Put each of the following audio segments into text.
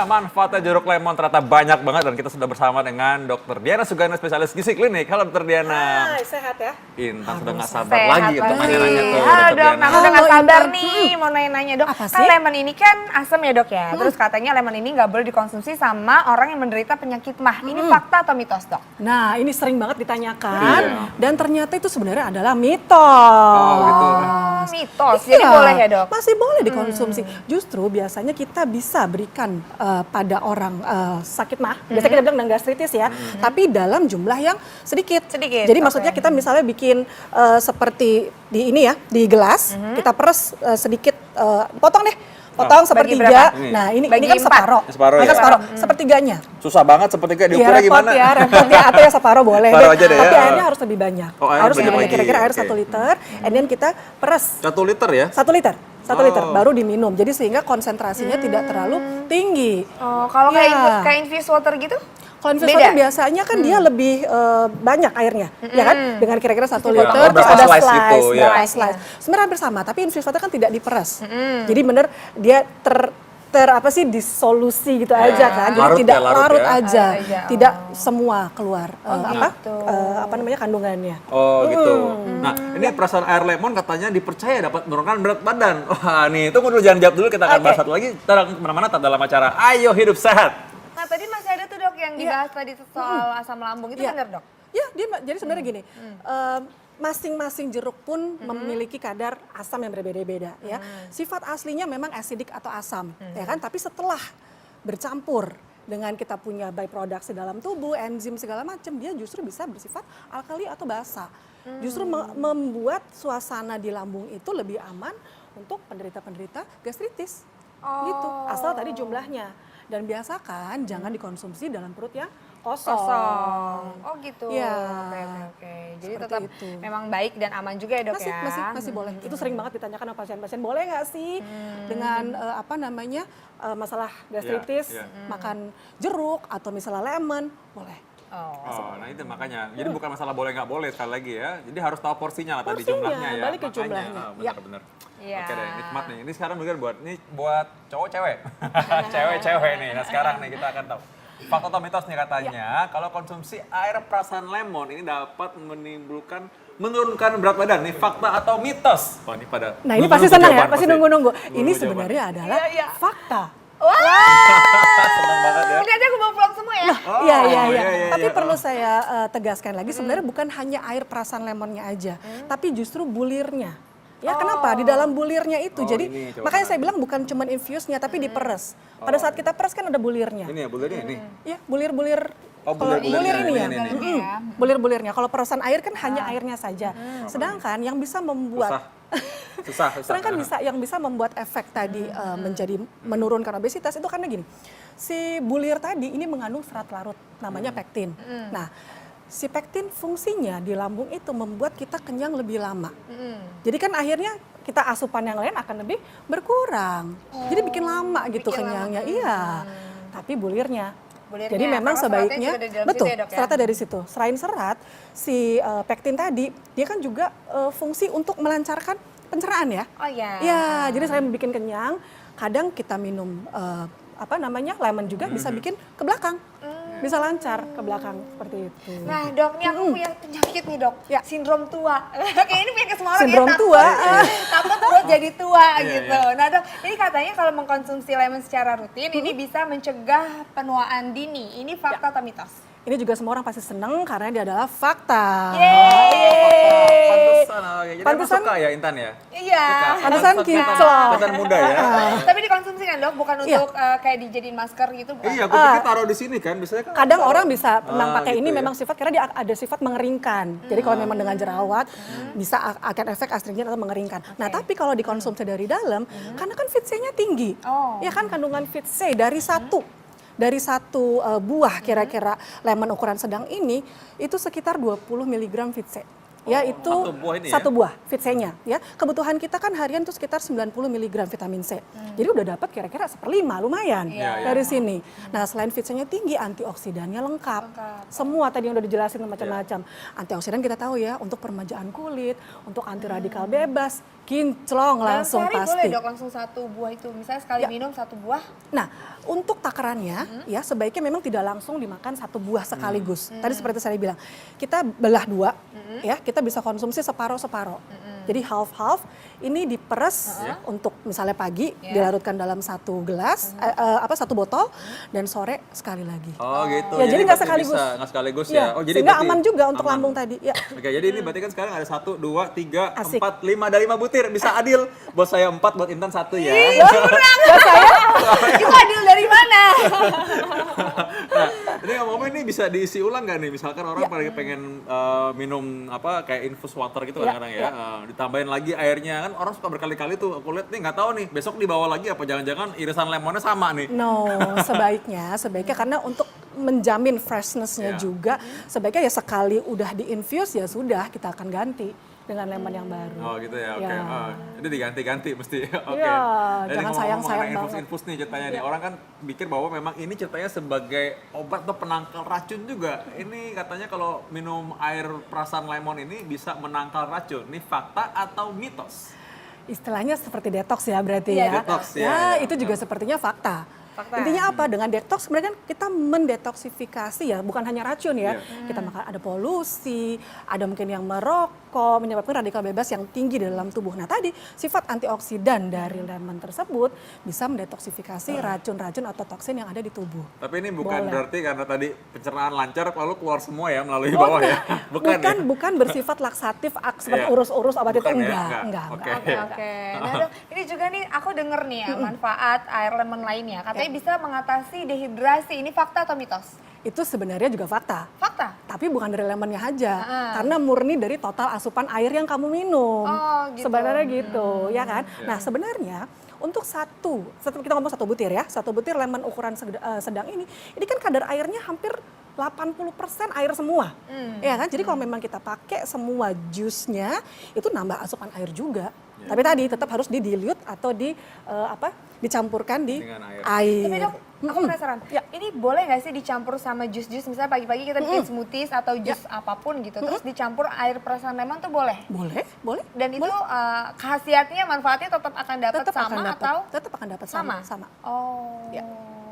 manfaatnya jeruk lemon ternyata banyak banget dan kita sudah bersama dengan Dr. Diana Sugana, spesialis gizi klinik. Halo Dr. Diana. Hai, sehat ya? Intan sudah nggak sabar lagi untuk nanya-nanya tuh. Halo Dr. dok, Diana. aku udah nggak sabar nih mau nanya-nanya dok. Apa Kan sih? lemon ini kan asam ya dok ya. Terus katanya lemon ini nggak boleh dikonsumsi sama orang yang menderita penyakit mah. Ini fakta atau mitos dok? Nah, ini sering banget ditanyakan Iya. dan ternyata itu sebenarnya adalah mitos. Oh, gitu. Oh, mitos, jadi boleh ya dok? Masih boleh dikonsumsi. Justru biasanya kita bisa berikan pada orang sakit mah, biasanya kita bilang dengan gastritis ya, tapi dalam jumlah yang sedikit. Sedikit, Jadi oke. maksudnya kita misalnya bikin seperti di ini ya, di gelas, kita peres sedikit, potong deh. Potong bagi sepertiga. berapa? Nah, ini Bagi kan empat. separoh. Separoh Maka ya? separoh, sepertiganya. Susah banget seperti kayak Ya diukurnya repot gimana? ya, repot ya. Atau ya separoh boleh Separoh deh. aja deh ya. Tapi airnya harus lebih banyak. Oh, airnya Harus banyak lebih banyak, lagi. kira-kira air Oke. 1 liter. And then kita peres 1 liter ya? 1 liter. 1 liter Oh. baru diminum. Jadi sehingga konsentrasinya tidak terlalu tinggi. Oh, kalau Ya. kayak infused water gitu? Kalau infus Beda? water biasanya kan dia lebih banyak airnya, ya kan? Dengan kira-kira 1 Ya, liter, berapa terus ada slice slice, gitu, ya. berapa slice. Sebenarnya hampir sama, tapi infus water kan tidak diperes. Jadi bener dia apa sih disolusi gitu aja kan, jadi Larut tidak ya, larut larut ya. aja, Larut aja, tidak semua keluar gitu. apa namanya kandungannya. Oh gitu. Nah ini perasaan air lemon katanya dipercaya dapat menurunkan berat badan. Wah nih tunggu dulu, jangan jawab dulu, kita akan bahas satu lagi. Kita kemana-mana tetap dalam acara Ayo Hidup Sehat. Nah tadi masih ada tuh dok yang dibahas tadi soal asam lambung itu Iya. benar dok? Ya, jadi sebenarnya gini, masing-masing jeruk pun memiliki kadar asam yang berbeda-beda ya. Sifat aslinya memang acidic atau asam, ya kan? Tapi setelah bercampur dengan kita punya byproduct di dalam tubuh, enzim segala macam, dia justru bisa bersifat alkali atau basa. Justru membuat suasana di lambung itu lebih aman untuk penderita-penderita gastritis. Gitu. Asal tadi jumlahnya. Dan biasakan jangan dikonsumsi dalam perut yang kosong. Oh gitu. Iya. Oke. Jadi Seperti tetap itu. memang baik dan aman juga ya dok Masih, ya? masih boleh. Itu sering banget ditanyakan sama pasien-pasien, boleh nggak sih dengan apa namanya masalah gastritis Iya, makan jeruk atau misalnya lemon, boleh. Oh, nah itu makanya. Jadi bukan masalah boleh nggak boleh sekali lagi ya. Jadi harus tahu porsinya lah tadi Porsinya, jumlahnya ya. balik ke Makanya, jumlahnya. Ya. Benar-benar. Iya. Oke deh, nikmat nih. Ini sekarang mungkin buat cowok cewek. Cewek-cewek nih. Nah sekarang nih kita akan tahu. Fakta atau mitos nih katanya, kalau konsumsi air perasan lemon ini dapat menurunkan berat badan. Nih fakta atau mitos? Oh ini pada Nah ini nunggu-nunggu pasti senang ya, jawaban, pasti nunggu-nunggu. Ini Nunggu sebenarnya adalah Iya. fakta. Senang banget ya. Berarti aku mau pulang semua ya? Oh, Iya, iya, iya, iya. iya, Tapi iya. perlu saya tegaskan lagi, sebenarnya bukan hanya air perasan lemonnya aja, tapi justru bulirnya. Ya kenapa? Di dalam bulirnya itu. Oh, Jadi ini, coba makanya kanan. saya bilang bukan cuma infusnya, tapi diperes. Pada saat kita peres kan ada bulirnya. Ini ya bulirnya ini. Iya, bulir-bulir. Oh, Kalau bulir-bulirnya, bulir ini ya. ini. Bulir-bulirnya. Kalau peresan air kan hanya airnya saja. Sedangkan yang bisa membuat Susah. sedangkan yang bisa membuat efek tadi menjadi menurunkan obesitas itu karena gini. Si bulir tadi ini mengandung serat larut namanya pektin. Nah, si pektin fungsinya di lambung itu membuat kita kenyang lebih lama. Jadi kan akhirnya kita asupan yang lain akan lebih berkurang. Jadi bikin lama gitu bikin kenyangnya. lama. Iya. Tapi bulirnya. Bulirnya, Jadi memang karena seratnya sebaiknya juga dari dalam betul situ ya, Dok, ya? seratnya dari situ. Selain serat, si pektin tadi dia kan juga fungsi untuk melancarkan pencernaan ya. Oh iya. Iya, jadi selain bikin kenyang, kadang kita minum lemon juga bisa bikin ke belakang. Bisa lancar ke belakang seperti itu. Nah dok, nih aku punya penyakit nih dok, Ya. sindrom tua. Kayak ini penyakit semua orang Sindrom ya, tua. takut buat jadi tua Iya, gitu. Nah dok, ini katanya kalau mengkonsumsi lemon secara rutin, ini bisa mencegah penuaan dini. Ini fakta atau mitos? Ini juga semua orang pasti seneng karena dia adalah fakta. Pantesan. Oke. Jadi emang Pantesan. suka ya Intan ya? Iya. Pantesan kinclong. Kelihatan muda ya. Tapi dikonsumsi kan dok, bukan Iya. untuk kayak dijadiin masker gitu bukan? Iya, aku pikir taruh di sini kan. Biasanya kan Kadang orang bisa memang pakai gitu ini ya. memang sifat karena dia ada sifat mengeringkan. Jadi kalau memang dengan jerawat bisa akan efek astringent atau mengeringkan. Nah, tapi kalau dikonsumsi dari dalam karena kan fit C-nya tinggi. Oh. Ya kan kandungan fit C dari satu buah kira-kira lemon ukuran sedang ini itu sekitar 20 mg fit C. yaitu satu buah ini ya? satu buah vitamin C-nya ya. Kebutuhan kita kan harian itu sekitar 90 mg vitamin C. Jadi udah dapat kira-kira 1/5 lumayan dari sini. Nah, selain vitamin C-nya tinggi, antioksidannya lengkap. Semua tadi yang udah dijelasin macam-macam. Antioksidan kita tahu ya untuk peremajaan kulit, untuk anti radikal bebas, kinclong langsung Dalam sehari pasti. boleh dok langsung satu buah itu, misalnya sekali minum satu buah. Nah, untuk takarannya ya sebaiknya memang tidak langsung dimakan satu buah sekaligus. Tadi seperti saya bilang, kita belah dua ya, kita bisa konsumsi separoh-separoh. Jadi half-half, ini diperes untuk misalnya pagi dilarutkan dalam satu gelas, satu botol, dan sore sekali lagi. Oh gitu. Ya, jadi nggak berarti sekaligus. bisa, nggak sekaligus Ya, ya. Oh jadi sehingga berarti aman juga untuk aman. lambung tadi. Ya. Oke, jadi ini berarti kan sekarang ada 1, 2, 3, Asik. 4, 5, ada 5 butir. Bisa adil. Buat saya 4, buat Intan 1 ya. Itu adil dari mana? Nah, ini ngomong-ngomong ini bisa diisi ulang nggak nih? Misalkan orang pengen minum kayak infus water gitu kadang-kadang ya. Ditambahin lagi airnya kan orang suka berkali-kali tuh. Aku lihat nih nggak tahu nih besok dibawa lagi apa jangan-jangan irisan lemonnya sama nih. No, sebaiknya karena untuk menjamin freshness-nya juga, sebaiknya ya sekali udah di-infuse ya sudah kita akan ganti dengan lemon yang baru. Oh gitu ya, oke. Ya. Jadi diganti-ganti mesti. Oke. Iya, Jadi jangan ngomong-ngomong sayang-sayang mengenai banget. infus nih ceritanya nih. Orang kan pikir bahwa memang ini ceritanya sebagai obat atau penangkal racun juga. Ini katanya kalau minum air perasan lemon ini bisa menangkal racun. Ini fakta atau mitos? Istilahnya seperti detox ya berarti Iya, ya. detox, ya, Ya, ya. itu juga sepertinya fakta. Fakta. Intinya apa? Dengan detox sebenarnya kan kita mendetoksifikasi ya, bukan hanya racun ya. Iya. Kita makan ada polusi, ada mungkin yang merokok, menyebabkan radikal bebas yang tinggi di dalam tubuh. Nah tadi sifat antioksidan dari lemon tersebut bisa mendetoksifikasi racun-racun atau toksin yang ada di tubuh. Tapi ini bukan Boleh. berarti karena tadi pencernaan lancar lalu keluar semua ya melalui bawah ya. Bukan bersifat laksatif seperti Iya. urus-urus obat itu Bukan ya? enggak. Oke. Oke. Nah, Dok, ini juga nih aku denger nih ya manfaat air lemon lainnya. Katanya bisa mengatasi dehidrasi. Ini fakta atau mitos? Itu sebenarnya juga fakta. Fakta. Tapi bukan dari lemonnya aja, karena murni dari total asupan air yang kamu minum. Oh, gitu. Sebenarnya gitu, ya kan? Nah sebenarnya untuk kita ngomong satu butir ya, satu butir lemon ukuran sedang ini kan kadar airnya hampir 80% air semua, ya kan? Jadi kalau memang kita pakai semua jusnya, itu nambah asupan air juga. Tapi tadi tetap harus di-dilute atau dicampurkan Dengan air. Tapi dok, aku penasaran. Ini boleh nggak sih dicampur sama jus-jus? Misalnya pagi-pagi kita bikin smoothies atau jus apapun gitu, terus dicampur air perasan lemon tuh boleh? Boleh. Dan itu khasiatnya, manfaatnya tetap akan dapat sama atau? Tetap akan dapat sama. Oh. Ya.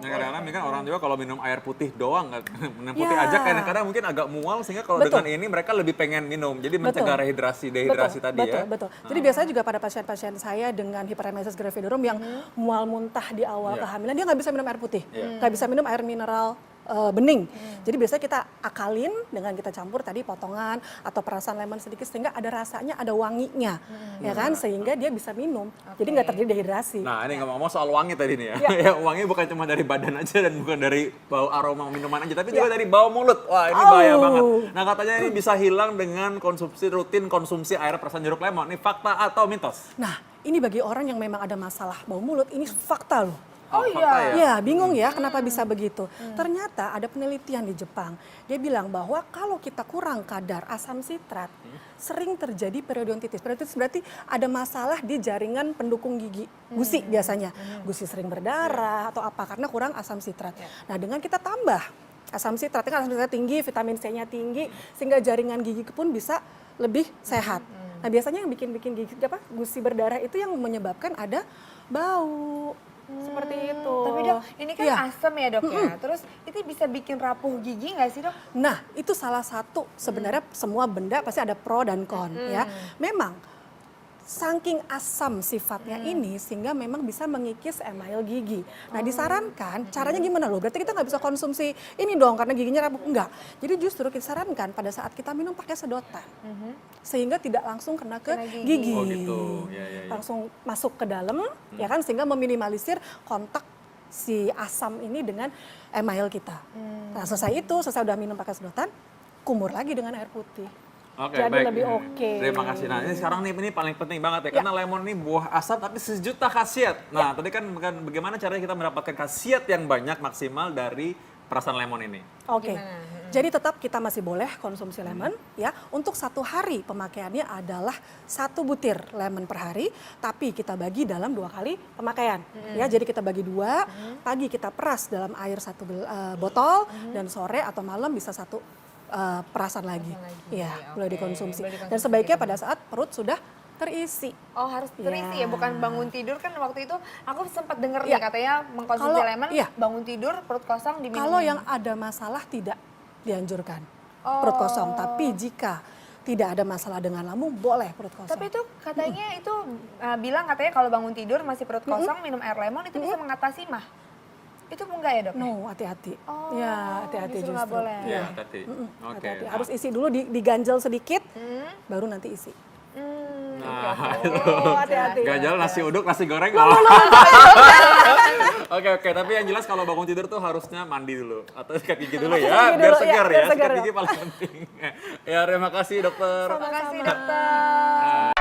Nah, kadang-kadang kan orang juga kalau minum air putih doang, minum putih Ya. aja kadang-kadang mungkin agak mual sehingga kalau Betul. dengan ini mereka lebih pengen minum. Jadi mencegah dehidrasi tadi ya. Betul. Jadi biasanya juga pada pasien-pasien saya dengan hiperemesis gravidarum yang mual muntah di awal kehamilan, dia nggak bisa minum air putih, nggak bisa minum air mineral bening. Jadi biasanya kita akalin dengan kita campur tadi potongan atau perasan lemon sedikit sehingga ada rasanya, ada wanginya, ya kan? Sehingga dia bisa minum. Jadi nggak terjadi dehidrasi. Nah ini ngomong-ngomong soal wangi tadi nih ya. Ya wangi bukan cuma dari badan aja dan bukan dari bau aroma minuman aja, tapi juga dari bau mulut. Wah ini bahaya banget. Nah katanya ini bisa hilang dengan rutin konsumsi air perasan jeruk lemon. Ini fakta atau mitos? Nah, ini bagi orang yang memang ada masalah bau mulut, ini fakta loh. Oh fakta iya. Ya, bingung ya kenapa bisa begitu. Ternyata ada penelitian di Jepang. Dia bilang bahwa kalau kita kurang kadar asam sitrat, sering terjadi periodontitis. Periodontitis berarti ada masalah di jaringan pendukung gigi, gusi biasanya. Gusi sering berdarah atau apa karena kurang asam sitrat. Nah, dengan kita tambah asam sitrat, kan asam sitrat tinggi, vitamin C-nya tinggi, sehingga jaringan gigi pun bisa lebih sehat. Nah, biasanya yang bikin gigi gusi berdarah itu yang menyebabkan ada bau. Seperti itu. Tapi dok, ini kan Iya. asam ya dok ya. Terus itu bisa bikin rapuh gigi nggak sih dok? Nah, itu salah satu sebenarnya semua benda pasti ada pro dan con ya. Memang saking asam sifatnya ini sehingga memang bisa mengikis email gigi. Nah, disarankan caranya gimana loh? Berarti kita nggak bisa konsumsi ini dong karena giginya rapuh. Enggak. Jadi justru kita sarankan pada saat kita minum pakai sedotan. Sehingga tidak langsung kena ke gigi. Oh gitu. Ya. Langsung masuk ke dalam ya kan sehingga meminimalisir kontak si asam ini dengan email kita. Nah, selesai udah minum pakai sedotan, kumur lagi dengan air putih. Oke, Jadi baik. lebih oke. Terima kasih. Nah, ini sekarang nih ini paling penting banget ya, karena lemon ini buah asam tapi sejuta khasiat. Nah, tadi kan bagaimana caranya kita mendapatkan khasiat yang banyak maksimal dari perasan lemon ini? Oke. Gimana? Jadi tetap kita masih boleh konsumsi lemon ya. Untuk 1 hari pemakaiannya adalah 1 butir lemon per hari, tapi kita bagi dalam 2 kali pemakaian. Ya, jadi kita bagi 2, pagi kita peras dalam air 1 botol dan sore atau malam bisa 1 perasan lagi. Ya, boleh dikonsumsi. Dan sebaiknya pada saat perut sudah terisi. Oh harus terisi ya, bukan bangun tidur kan waktu itu aku sempat dengar Ya. nih katanya mengkonsumsi Kalau- lemon, iya. bangun tidur perut kosong diminum. Kalau yang ada masalah tidak dianjurkan perut kosong, tapi jika tidak ada masalah dengan lambung boleh perut kosong. Tapi itu katanya itu bilang katanya kalau bangun tidur masih perut kosong minum air lemon itu bisa mengatasi mah. Itu enggak ya dok? No, hati-hati. Oh, ya, hati-hati justru justru. nggak boleh. Iya, tadi. Hati-hati. Harus isi dulu, diganjel sedikit, baru nanti isi. Nah, itu. Oh, hati-hati. Ganjal nasi uduk, nasi goreng. Oke, tapi yang jelas kalau bangun tidur tuh harusnya mandi dulu atau sikat gigi dulu Sikat ya, gigi biar dulu, segar ya, ya. biar segar Sikat ya. gigi paling penting. Ya, terima kasih dokter. Terima kasih dokter.